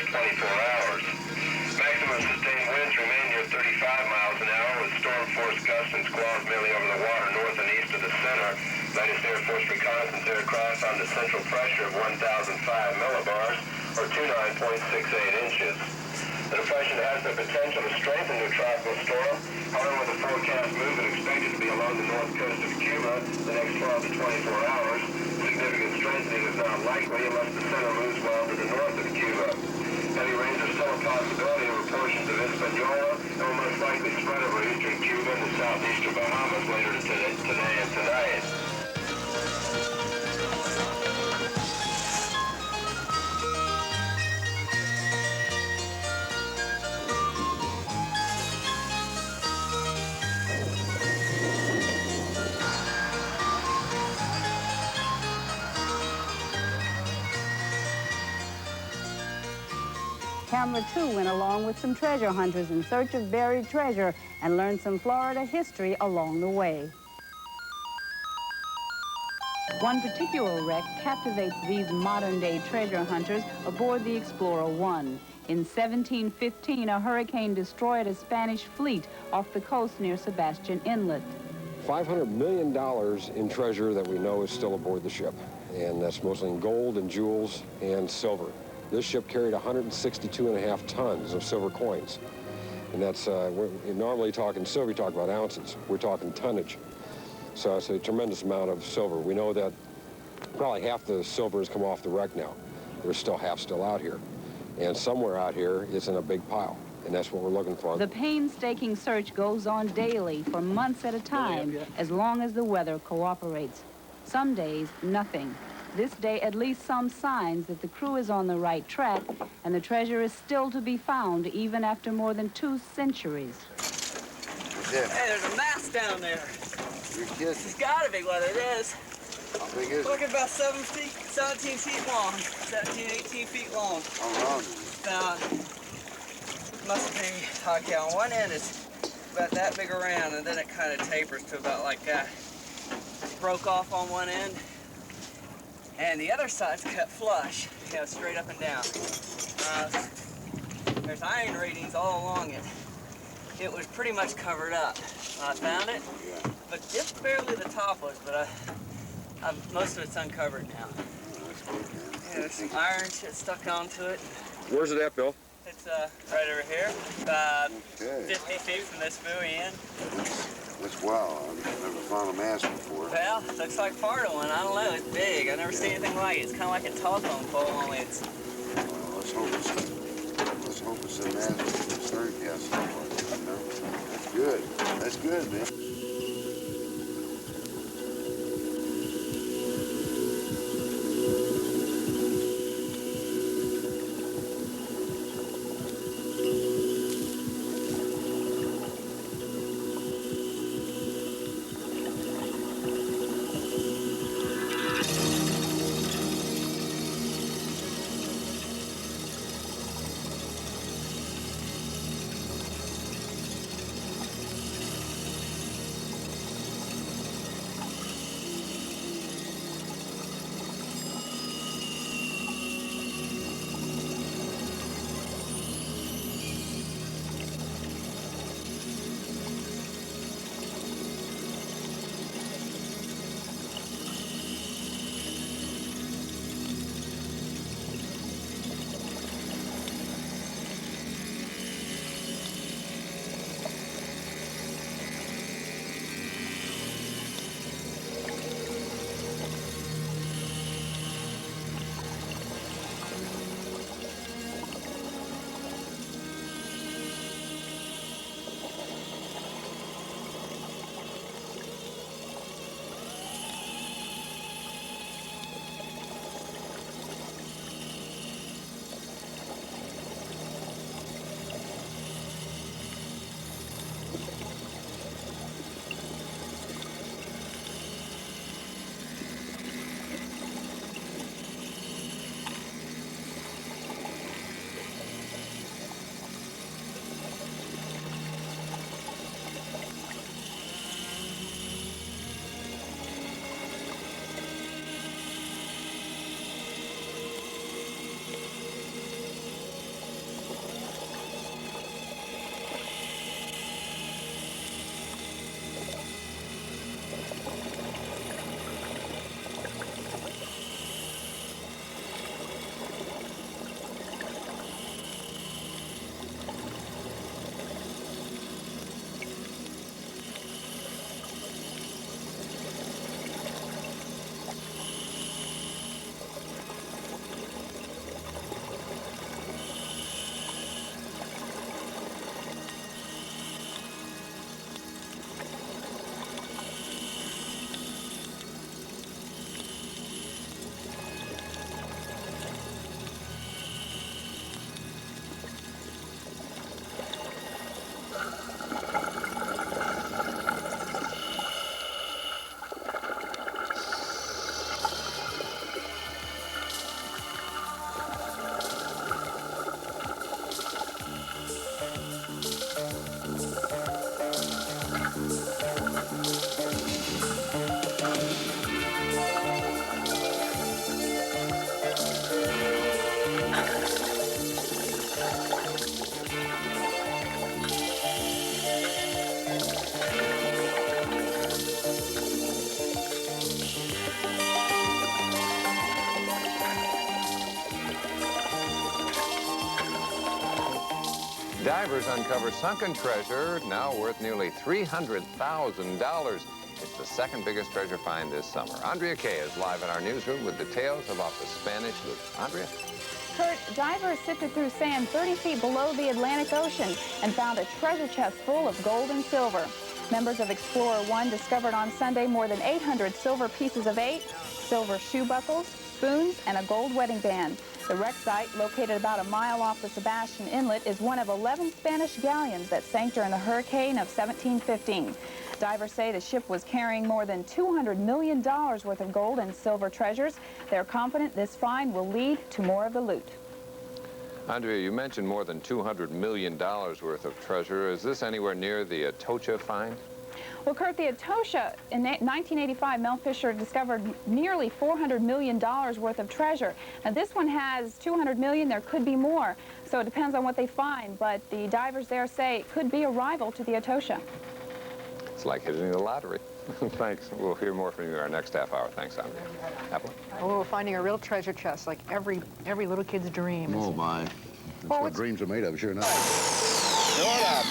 24 hours. Maximum sustained winds remain near 35 miles an hour with storm force gusts and squalls mainly over the water north and east of the center. Latest Air Force reconnaissance aircraft found a central pressure of 1,005 millibars or 29.68 inches. The depression has the potential to strengthen to a tropical storm. However, with the forecast movement expected to be along the north coast of Cuba the next 12 to 24 hours, significant strengthening is not likely unless the center moves well to the north of Cuba. Heavy rains are still a possibility over portions of Hispaniola and will most likely spread over eastern Cuba and the southeastern Bahamas later today and tonight. Camera 2 went along with some treasure hunters in search of buried treasure and learned some Florida history along the way. One particular wreck captivates these modern-day treasure hunters aboard the Explorer 1. In 1715, a hurricane destroyed a Spanish fleet off the coast near Sebastian Inlet. $500 million in treasure that we know is still aboard the ship, and that's mostly in gold and jewels and silver. This ship carried 162.5 tons of silver coins. And that's, we're normally talking silver, you talk about ounces. We're talking tonnage. So it's a tremendous amount of silver. We know that probably half the silver has come off the wreck now. There's still half still out here. And somewhere out here, it's in a big pile. And that's what we're looking for. The painstaking search goes on daily for months at a time, as long as the weather cooperates. Some days, nothing. This day, at least some signs that the crew is on the right track and the treasure is still to be found even after more than 2 centuries. Yeah. Hey, there's a mast down there. You're kidding. It's gotta be what it is. How big is Look it? at about 17 feet long, 17, 18 feet long. How long is it? Must be, okay, on one end it's about that big around and then it kind of tapers to about like that. Broke off on one end. And the other side's cut flush, you know, straight up and down. There's iron ratings all along it. It was pretty much covered up. I found it, but just barely the top was, but most of it's uncovered now. Yeah, there's some iron shit stuck onto it. Where's it at, Bill? It's right over here, about 50 feet from this buoy end. That's wow. I've never found a mast before. Well, looks like part of one. I don't know. It's big. I've never seen anything like it. It's kind of like a telephone pole, only it's... Well, let's hope it's a mast with a stern cast. You know? That's good. That's good, man. Divers uncover sunken treasure now worth nearly $300,000. It's the second biggest treasure find this summer. Andrea Kay is live in our newsroom with details about the Spanish loot. Andrea? Kurt, divers sifted through sand 30 feet below the Atlantic Ocean and found a treasure chest full of gold and silver. Members of Explorer 1 discovered on Sunday more than 800 silver pieces of 8, silver shoe buckles, spoons, and a gold wedding band. The wreck site, located about a mile off the Sebastian Inlet, is one of 11 Spanish galleons that sank during the hurricane of 1715. Divers say the ship was carrying more than $200 million worth of gold and silver treasures. They're confident this find will lead to more of the loot. Andrea, you mentioned more than $200 million worth of treasure. Is this anywhere near the Atocha find? Well, Kurt, the Atocha, in 1985, Mel Fisher discovered nearly $400 million worth of treasure. Now, this one has $200 million. There could be more, so it depends on what they find. But the divers there say it could be a rival to the Atocha. It's like hitting the lottery. Thanks. We'll hear more from you in our next half hour. Thanks, Andrea. Apple? Oh, we're finding a real treasure chest, like every little kid's dream. Oh, my. That's what dreams are made of, sure enough. Shut up.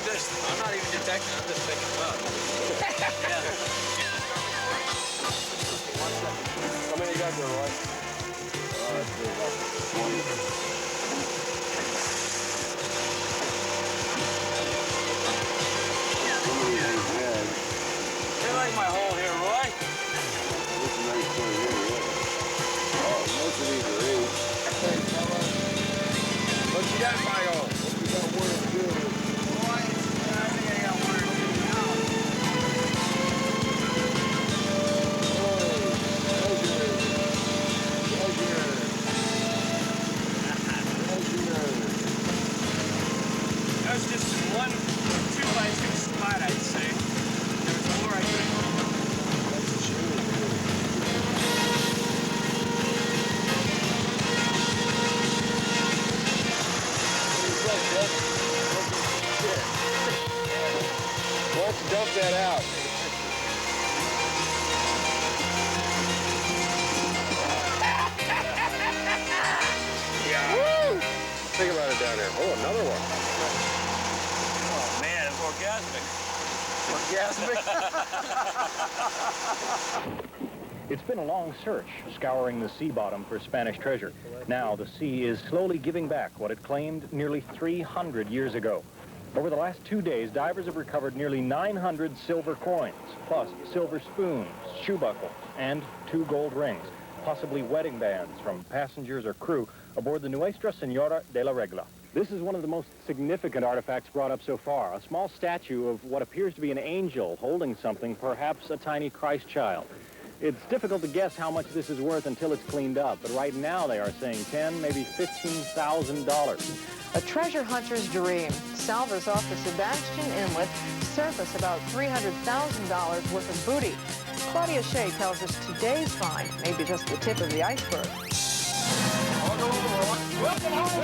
I'm not even detecting, I'm just picking them up. How many you got there, Roy? They like my hole here, Roy. This is a nice one here, yeah. Oh, most of these are 8. What you got, Mayo? We got 1 or 2. Boy, I think I got 1 or 2 now. That was just 1 2x2 spot, I'd say. There was more I couldn't. Why don't you dump that out? Yeah. Woo! Think about it down there. Oh, another one. Oh man, it's orgasmic. It's been a long search, scouring the sea bottom for Spanish treasure. Now the sea is slowly giving back what it claimed nearly 300 years ago. Over the last 2 days, divers have recovered nearly 900 silver coins, plus silver spoons, shoe buckles, and 2 gold rings, possibly wedding bands from passengers or crew aboard the Nuestra Señora de la Regla. This is one of the most significant artifacts brought up so far, a small statue of what appears to be an angel holding something, perhaps a tiny Christ child. It's difficult to guess how much this is worth until it's cleaned up, but right now they are saying $10,000, maybe $15,000. A treasure hunter's dream. Salvage off the Sebastian Inlet surface about $300,000 worth of booty. Claudia Shea tells us today's find may be just the tip of the iceberg. Welcome home,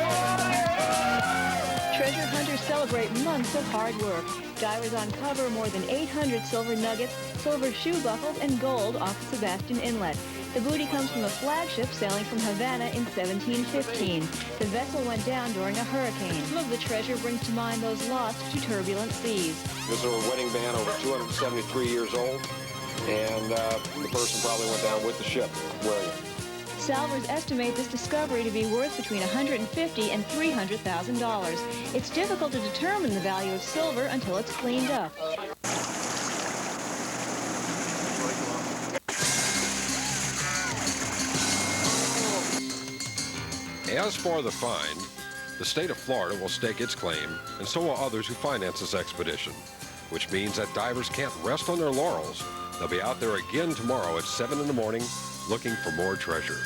hunters celebrate months of hard work. Divers uncover more than 800 silver nuggets, silver shoe buckles, and gold off Sebastian Inlet. The booty comes from a flagship sailing from Havana in 1715. The vessel went down during a hurricane. Some of the treasure brings to mind those lost to turbulent seas. This is a wedding band over 273 years old, and the person probably went down with the ship wearing it. Salvers estimate this discovery to be worth between $150,000 and $300,000. It's difficult to determine the value of silver until it's cleaned up. As for the find, the state of Florida will stake its claim, and so will others who finance this expedition, which means that divers can't rest on their laurels. They'll be out there again tomorrow at 7 in the morning looking for more treasure.